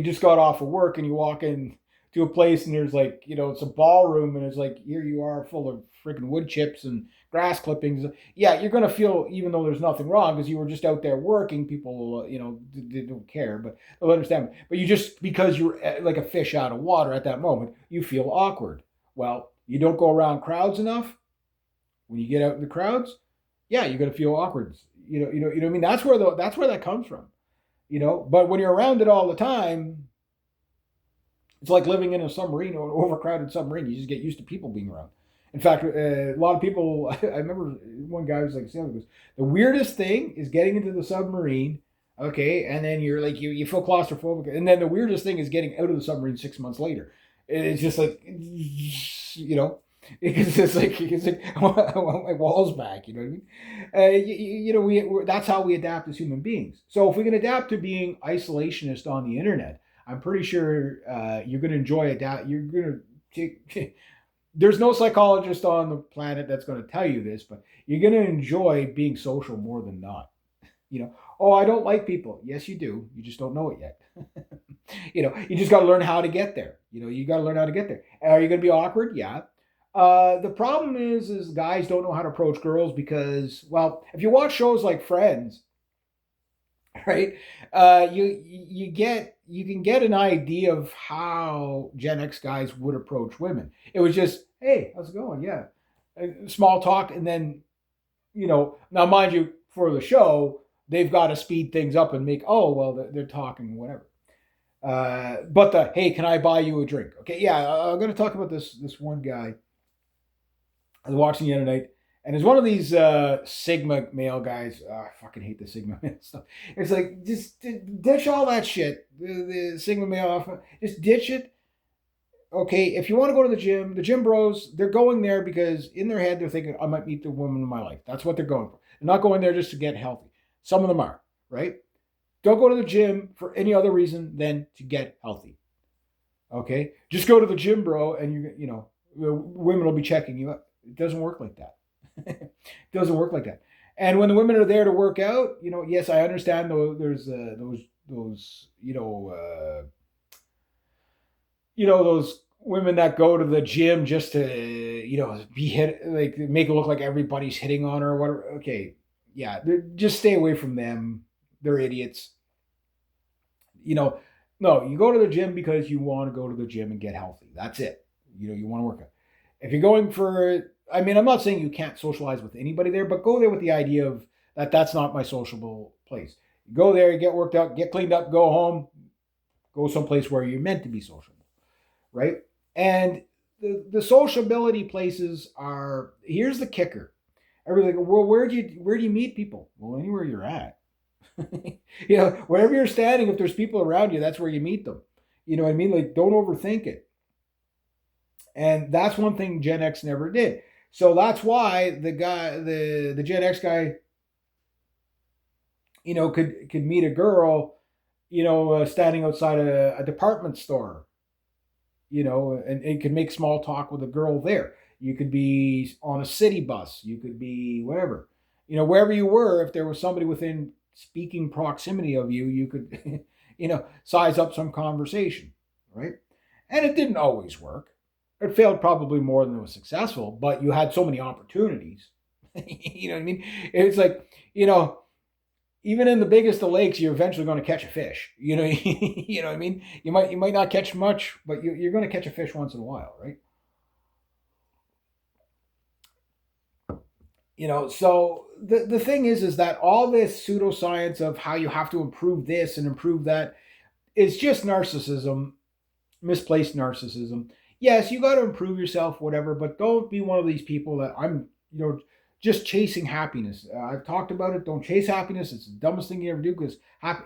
just got off of work and you walk in to a place and there's like, it's a ballroom and it's like, here you are full of freaking wood chips and grass clippings. Yeah, you're going to feel, even though there's nothing wrong because you were just out there working, people, they don't care, but they'll understand. But you just, because you're like a fish out of water at that moment, you feel awkward. Well, you don't go around crowds enough. When you get out in the crowds, yeah, you're going to feel awkward. You know what I mean? That's where that comes from. But when you're around it all the time, it's like living in a submarine or an overcrowded submarine. You just get used to people being around. In fact, a lot of people, I remember one guy was like, the weirdest thing is getting into the submarine, okay, and then you're like, you feel claustrophobic, and then the weirdest thing is getting out of the submarine 6 months later. It's just like, it's like I want my walls back. You know what I mean? That's how we adapt as human beings. So if we can adapt to being isolationist on the internet, I'm pretty sure you're going to enjoy adapt. You're going to. There's no psychologist on the planet that's going to tell you this, but you're going to enjoy being social more than not. Oh, I don't like people. Yes, you do. You just don't know it yet. You just got to learn how to get there. You got to learn how to get there. Are you going to be awkward? Yeah. The problem is guys don't know how to approach girls because, well, if you watch shows like Friends, right, you can get an idea of how Gen X guys would approach women. It was just, hey, how's it going? Yeah, small talk, and then, now mind you, for the show, they've got to speed things up and make, oh, well, they're talking, whatever. But hey, can I buy you a drink? Okay, yeah, I'm going to talk about this one guy I was watching the other night, and it's one of these Sigma male guys. I fucking hate the Sigma male stuff. It's like, just ditch all that shit. The Sigma male, just ditch it. Okay, if you want to go to the gym bros, they're going there because in their head they're thinking, I might meet the woman of my life. That's what they're going for. They're not going there just to get healthy. Some of them are, right? Don't go to the gym for any other reason than to get healthy. Okay, just go to the gym, bro, and you know women will be checking you up. It doesn't work like that. It doesn't work like that. And when the women are there to work out, yes, I understand. Though there's those those women that go to the gym just to be hit, like make it look like everybody's hitting on her or whatever. Okay, yeah, just stay away from them. They're idiots. you know, no, you go to the gym because you want to go to the gym and get healthy. That's it. You want to work out. If you're going for, I mean, I'm not saying you can't socialize with anybody there, but go there with the idea of that's not my sociable place. You go there, you get worked out, get cleaned up, go home, go someplace where you're meant to be sociable, right? And the sociability places are, here's the kicker. Everybody's like, well, where do you meet people? Well, anywhere you're at. Wherever you're standing, if there's people around you, that's where you meet them. You know what I mean? Like, don't overthink it. And that's one thing Gen X never did. So that's why the Gen X guy, could meet a girl, standing outside a department store, and it could make small talk with a girl there. You could be on a city bus. You could be whatever, wherever you were. If there was somebody within speaking proximity of you, you could, size up some conversation, right? And it didn't always work. It failed probably more than it was successful, but you had so many opportunities. You know what I mean? It's like, even in the biggest of lakes, you're eventually going to catch a fish. You know what I mean? You might not catch much, but you're going to catch a fish once in a while, right? So the thing is that all this pseudoscience of how you have to improve this and improve that is just narcissism, misplaced narcissism. Yes, you got to improve yourself, whatever, but don't be one of these people that just chasing happiness. I've talked about it. Don't chase happiness. It's the dumbest thing you ever do, because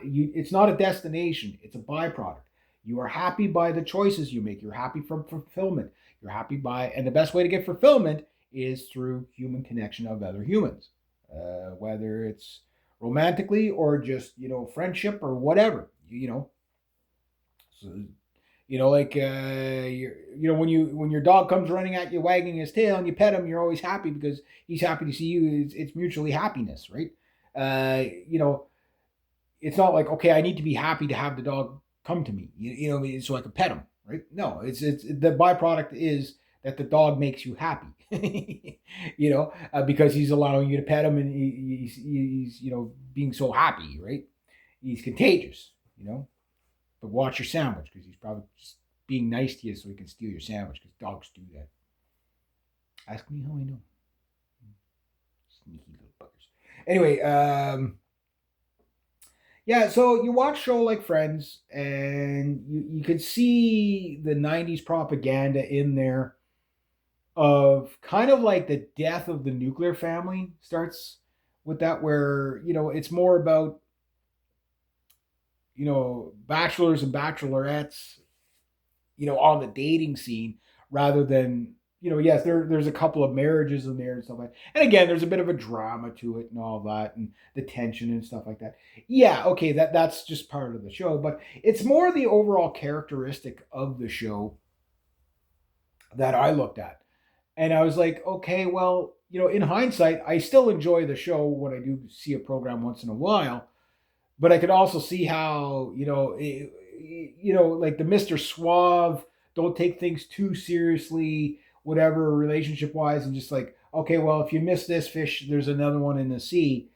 it's not a destination. It's a byproduct. You are happy by the choices you make. You're happy from fulfillment. You're happy and the best way to get fulfillment is through human connection of other humans, whether it's romantically or just friendship or whatever. So, like when your dog comes running at you wagging his tail and you pet him, you're always happy because he's happy to see you. It's mutually happiness, right? It's not like, okay, I need to be happy to have the dog come to me, so I can pet him, right? No, it's the byproduct is that the dog makes you happy, because he's allowing you to pet him, and he's being so happy, right? He's contagious, but watch your sandwich, because he's probably just being nice to you so he can steal your sandwich, because dogs do that. Ask me how I know. Sneaky little buggers. Anyway, yeah, so you watch a show like Friends, and you could see the 90s propaganda in there of kind of like the death of the nuclear family starts with that, where, it's more about, bachelors and bachelorettes, on the dating scene, rather than, yes, there's a couple of marriages in there and stuff like that. And again, there's a bit of a drama to it and all that, and the tension and stuff like that. Yeah, okay, that's just part of the show, but it's more the overall characteristic of the show that I looked at. And I was like, okay, well, in hindsight, I still enjoy the show when I do see a program once in a while, but I could also see how, like the Mr. Suave, don't take things too seriously, whatever, relationship wise, and just like, okay, well, if you miss this fish, there's another one in the sea,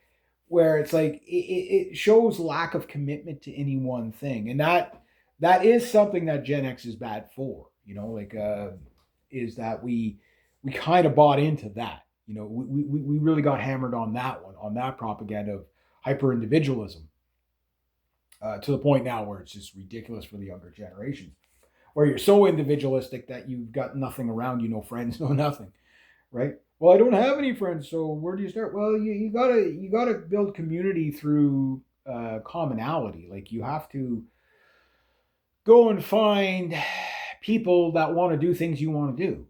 where it's like it shows lack of commitment to any one thing, and that is something that Gen X is bad for, is that we kind of bought into that. We really got hammered on that one, on that propaganda of hyper individualism, to the point now where it's just ridiculous for the younger generations, where you're so individualistic that you've got nothing around you, no friends, no nothing, right? Well, I don't have any friends, so where do you start? Well, you gotta build community through commonality. Like, you have to go and find people that want to do things you want to do.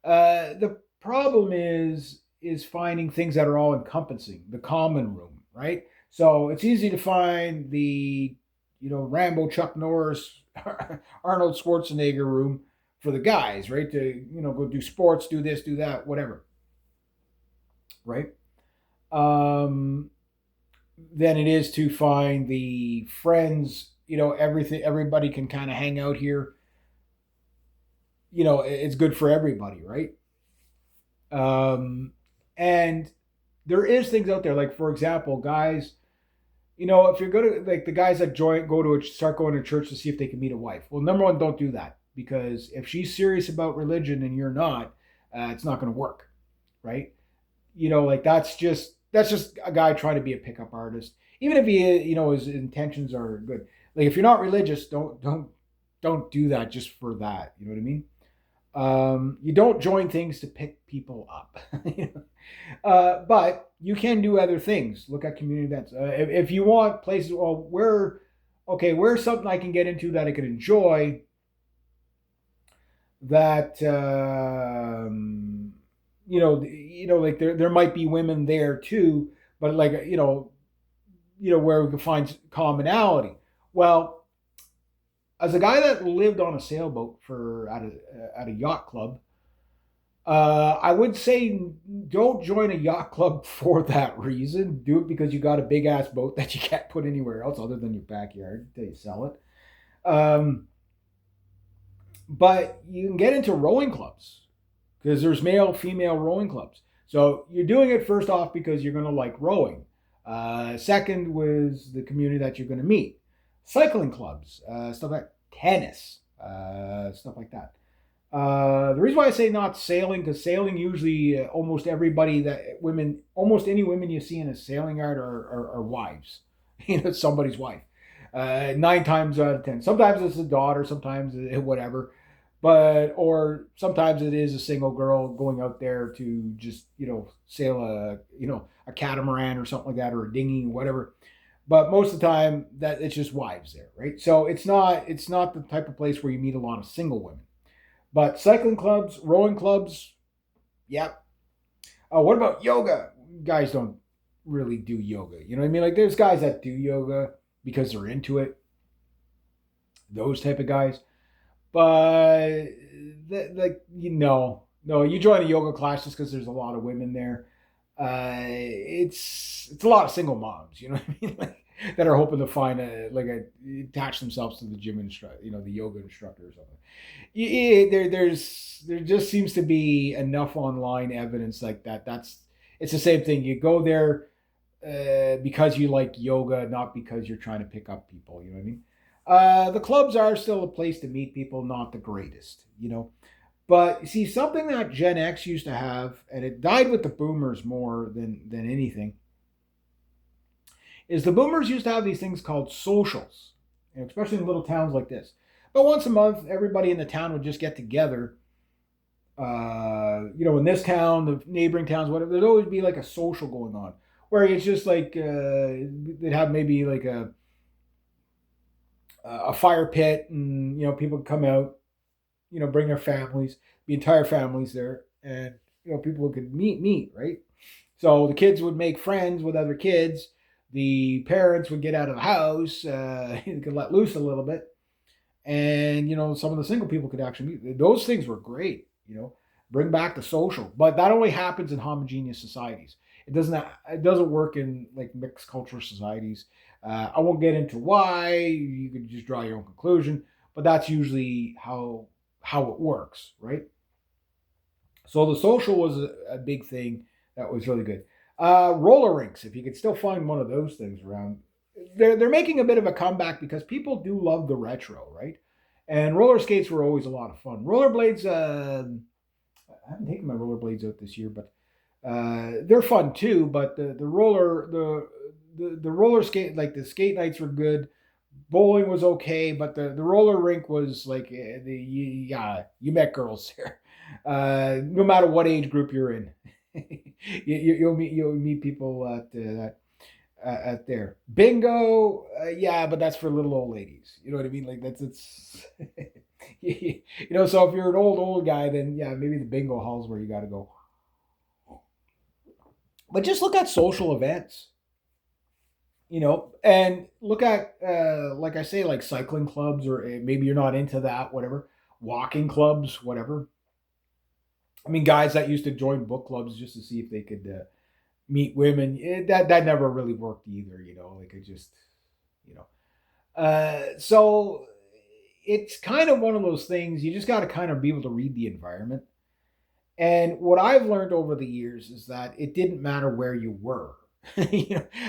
The problem is finding things that are all encompassing, the common room, right? So it's easy to find the, Rambo, Chuck Norris, Arnold Schwarzenegger room for the guys, right? To, go do sports, do this, do that, whatever, right? Um, than it is to find the friends, everything, everybody can kind of hang out here. It's good for everybody, right? And there is things out there, like, for example, guys, if you're going to, like, the guys that start going to church to see if they can meet a wife. Well, number one, don't do that, because if she's serious about religion and you're not, it's not going to work, right? Like, that's just a guy trying to be a pickup artist, even if he, his intentions are good. Like, if you're not religious, don't do that just for that. You know what I mean? You don't join things to pick people up. But you can do other things. Look at community events. If you want places, well, where's something I can get into that I could enjoy, that like, there might be women there too, but, like, where we can find commonality. Well, as a guy that lived on a sailboat for at a yacht club, I would say don't join a yacht club for that reason. Do it because you got a big ass boat that you can't put anywhere else other than your backyard until you sell it. But you can get into rowing clubs, because there's male, female rowing clubs. So you're doing it first off because you're going to like rowing. Second was the community that you're going to meet. Cycling clubs, stuff like tennis, stuff like that. The reason why I say not sailing, because sailing usually, almost any women you see in a sailing yard are wives. It's somebody's wife. 9 times out of 10. Sometimes it's a daughter, sometimes whatever, or sometimes it is a single girl going out there to just sail a catamaran or something like that, or a dinghy, whatever. But most of the time, that it's just wives there, right? So it's not the type of place where you meet a lot of single women. But cycling clubs, rowing clubs, yep. What about yoga? Guys don't really do yoga. You know what I mean? Like, there's guys that do yoga because they're into it. Those type of guys. But, like, no, you join a yoga class just because there's a lot of women there. It's a lot of single moms. You know what I mean? Like, that are hoping to find attach themselves to the gym instructor, the yoga instructor or something. Yeah, there just seems to be enough online evidence like that. It's the same thing. You go there because you like yoga, not because you're trying to pick up people. You know what I mean? The clubs are still a place to meet people, not the greatest. But you see, something that Gen X used to have, and it died with the boomers more than anything, is the boomers used to have these things called socials, especially in little towns like this. But once a month, everybody in the town would just get together. In this town, the neighboring towns, whatever, there'd always be like a social going on, where it's just like they'd have maybe like a fire pit, and people would come out, bring their families, the entire families there, and people could meet, right? So the kids would make friends with other kids. The parents would get out of the house, you could let loose a little bit, and some of the single people could actually meet. Those things were great. Bring back the social, but that only happens in homogeneous societies. It doesn't work in like mixed culture societies. I won't get into why. You could just draw your own conclusion, but that's usually how it works, right? So the social was a big thing that was really good. Roller rinks, if you could still find one of those things around, they're making a bit of a comeback because people do love the retro, right? And roller skates were always a lot of fun. Rollerblades, I haven't taken my rollerblades out this year, but they're fun too. But the roller skate, like, the skate nights were good. Bowling was okay, but the roller rink was like, yeah, you met girls there, no matter what age group you're in. You'll meet people at there. Bingo, yeah, but that's for little old ladies. You know what I mean? Like, that's it's. So if you're an old guy, then yeah, maybe the bingo hall's where you got to go. But just look at social events. And look at like I say, like cycling clubs, or maybe you're not into that, whatever. Walking clubs, whatever. I mean, guys that used to join book clubs just to see if they could meet women. That never really worked either. Like it just, you know. So it's kind of one of those things. You just got to kind of be able to read the environment. And what I've learned over the years is that it didn't matter where you were.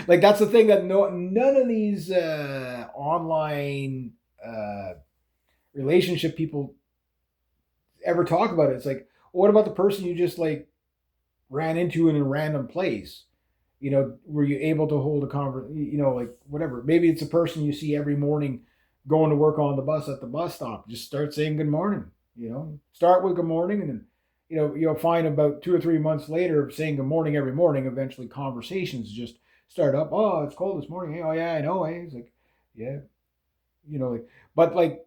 Like that's the thing that none of these online uh, relationship people ever talk about it. It's like, what about the person you just like ran into in a random place? Were you able to hold a conversation? Like whatever. Maybe it's a person you see every morning going to work on the bus at the bus stop. Just start saying good morning. Start with good morning, and then you'll find about 2 or 3 months later, saying good morning every morning. Eventually, conversations just start up. Oh, it's cold this morning. Hey, oh yeah, I know. Hey, it's like, yeah, like, but like,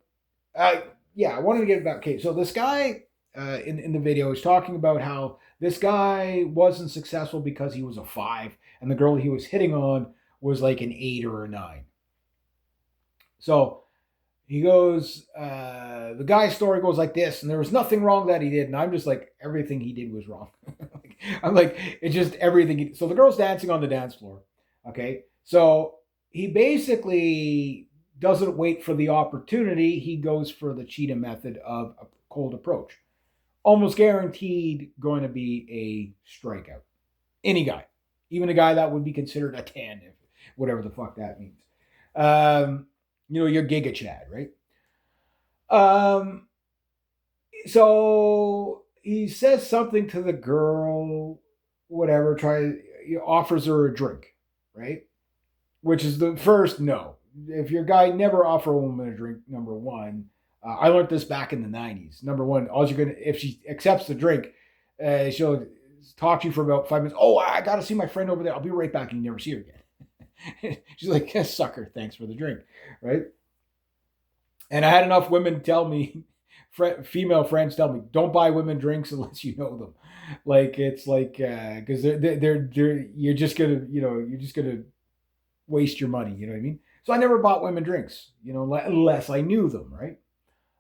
uh, yeah, I wanted to get back. Okay, so this guy in the video is talking about how this guy wasn't successful because he was a 5, and the girl he was hitting on was like an 8 or a 9. So he goes, the guy's story goes like this, and there was nothing wrong that he did, and I'm just like, everything he did was wrong. I'm like, it's just everything. So the girl's dancing on the dance floor. Okay, so he basically doesn't wait for the opportunity. He goes for the cheetah method of a cold approach. Almost guaranteed going to be a strikeout. Any guy, even a guy that would be considered a 10, if whatever the fuck that means. Your Giga Chad, right? Um, so he says something to the girl, whatever, he offers her a drink, right? Which is the first no. If your guy never offer a woman a drink, number one, I learned this back in the '90s. Number one, all you're gonna if she accepts the drink, she'll talk to you for about 5 minutes. Oh, I gotta see my friend over there. I'll be right back, and you never see her again. She's like, yeah, sucker, thanks for the drink, right? And I had enough women tell me, female friends tell me, don't buy women drinks unless you know them. Like it's like because they're you're just gonna waste your money. You know what I mean? So I never bought women drinks. Unless I knew them, right?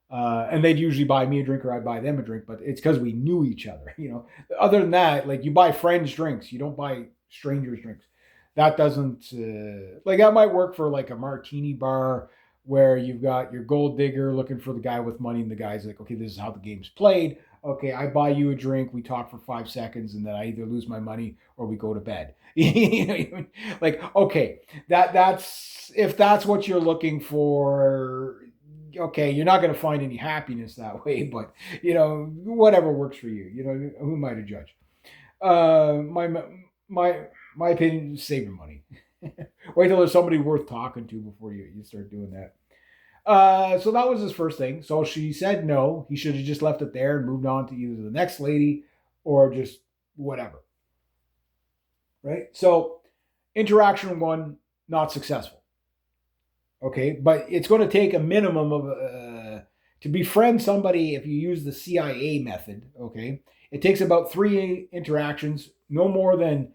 And they'd usually buy me a drink or I'd buy them a drink, but it's because we knew each other. Other than that, like you buy friends drinks, you don't buy strangers drinks. That doesn't like that might work for like a martini bar where you've got your gold digger looking for the guy with money, and the guy's like, okay, this is how the game's played. Okay, I buy you a drink, we talk for 5 seconds, and then I either lose my money or we go to bed. Like, okay, that's if that's what you're looking for. Okay, you're not going to find any happiness that way, but whatever works for you. Who am I to judge? My opinion is save your money. Wait till there's somebody worth talking to before you start doing that. So that was his first thing. So she said no. He should have just left it there and moved on to either the next lady or just whatever. Right? So interaction one, not successful. Okay, but it's going to take a minimum of to befriend somebody. If you use the CIA method, okay, it takes about 3 interactions, no more than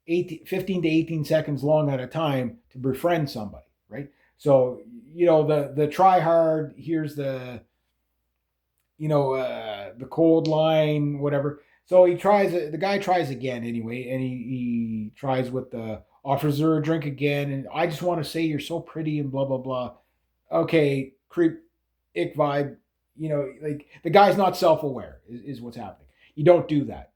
15 to 18 seconds long at a time to befriend somebody, right? So the try hard. Here's the cold line, whatever. So he tries. The guy tries again anyway, and he tries with the offers her a drink again, and I just want to say you're so pretty and blah blah blah. Okay, creep, ick vibe. Like the guy's not self aware is what's happening. You don't do that.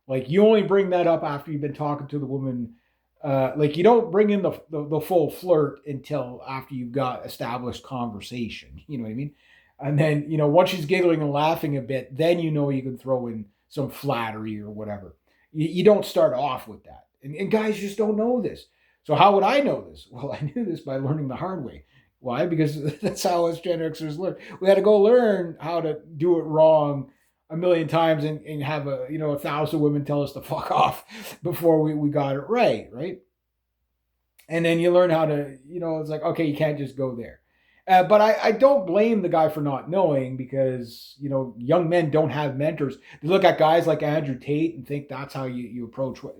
Like you only bring that up after you've been talking to the woman. Like you don't bring in the full flirt until after you've got established conversation. You know what I mean? And then once she's giggling and laughing a bit, then you can throw in some flattery or whatever. You don't start off with that, and guys just don't know this. So how would I know this? Well, I knew this by learning the hard way. Why? Because that's how us Gen Xers learn. We had to go learn how to do it wrong a million times and have 1,000 women tell us to fuck off before we got it right. And then you learn how to, it's like, okay, you can't just go there. But I don't blame the guy for not knowing because, young men don't have mentors. They look at guys like Andrew Tate and think that's how you approach what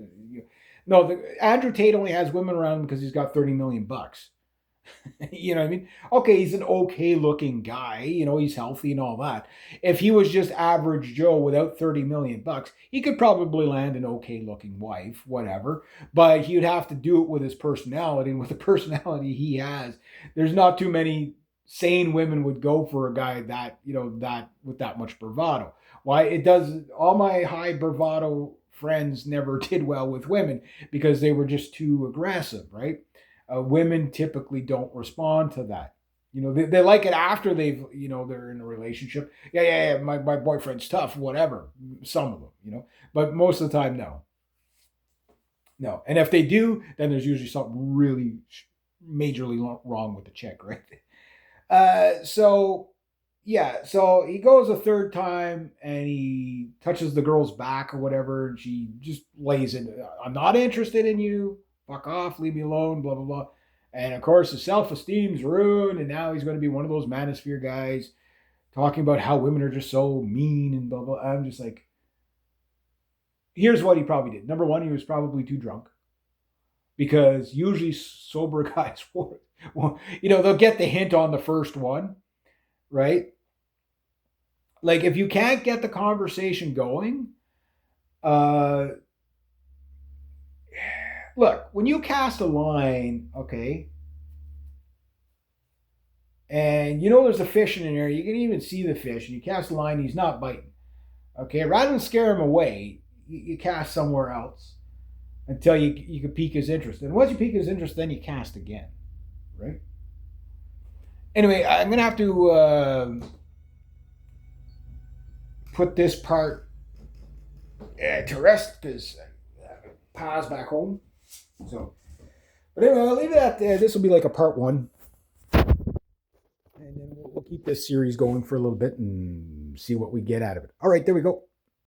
No, Andrew Tate only has women around him because he's got 30 million bucks. You know what I mean? Okay, he's an okay looking guy, he's healthy and all that. If he was just average Joe without 30 million bucks, he could probably land an okay looking wife, whatever. But he'd have to do it with his personality. And with the personality he has, there's not too many sane women would go for a guy that, that with that much bravado. Why it does all my high bravado friends never did well with women because they were just too aggressive, right? Women typically don't respond to that. They like it after they're in a relationship. Yeah, yeah, yeah. My boyfriend's tough, whatever. Some of them. But most of the time, no, no. And if they do, then there's usually something really majorly wrong with the chick, right? So yeah, so he goes a third time and he touches the girl's back or whatever, and she just lays in. I'm not interested in you. Fuck off, leave me alone, blah blah blah. And of course, his self-esteem's ruined, and now he's going to be one of those manosphere guys talking about how women are just so mean and blah blah. I'm just like, here's what he probably did. Number one, he was probably too drunk because usually sober guys, well, they'll get the hint on the first one, right? Like if you can't get the conversation going, uh, look, when you cast a line, okay, and there's a fish in an area, you can even see the fish, and you cast a line, he's not biting. Okay, rather than scare him away, you cast somewhere else until you can pique his interest. And once you pique his interest, then you cast again, right? Anyway, I'm gonna have to put this part to rest because Pa's back home. So, but anyway, I'll leave it at this. Will be like a part one, and then we'll keep this series going for a little bit and see what we get out of it. All right, there we go.